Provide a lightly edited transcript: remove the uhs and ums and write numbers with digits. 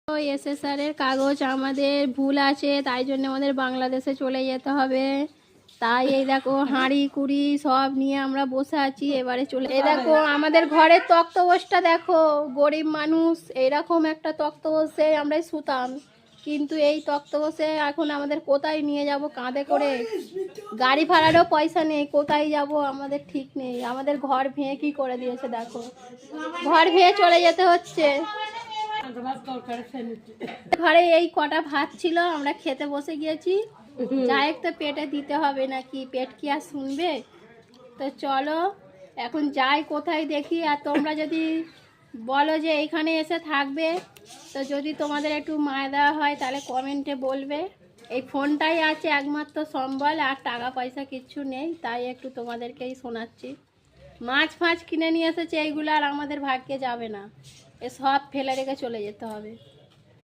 ওই এসএসআরের কাগজ আমাদের ভুল আছে, তাই জন্য আমাদের বাংলাদেশে চলে যেতে হবে। তাই এই দেখো হাঁড়ি কুড়ি সব নিয়ে আমরা বসে আছি, এবারে চলে। এই দেখো আমাদের ঘরের তক্তপোষটা দেখো, গরিব মানুষ এইরকম একটা তক্তপোষে আমরা শুতাম, কিন্তু এই তক্তপোষে এখন আমাদের কোথায় নিয়ে যাব কাঁধে করে, গাড়ি ভাড়ারও পয়সা নেই, কোথায় যাব আমাদের ঠিক নেই। আমাদের ঘর ভেঙে কি করে দিয়েছে দেখো, ঘর ভেঙে চলে যেতে হচ্ছে। ঘরে এই কটা ভাত ছিল, আমরা খেতে বসে গিয়েছি, যাই একটা পেটে দিতে হবে নাকি, পেট কি আর শুনবে। তো চলো এখন যাই কোথায় দেখি। আর তোমরা যদি বলো যে এইখানে এসে থাকবে, তো যদি তোমাদের একটু মায়া দেওয়া হয় তাহলে কমেন্টে বলবে। এই ফোনটাই আছে একমাত্র সম্বল, আর টাকা পয়সা কিচ্ছু নেই, তাই একটু তোমাদেরকেই শোনাচ্ছি। মাছ ফাছ কিনে নিয়ে এসেছে, এইগুলো আর আমাদের ভাগ্যে যাবে না, এ সব ফেলে রেখে চলে যেতে হবে।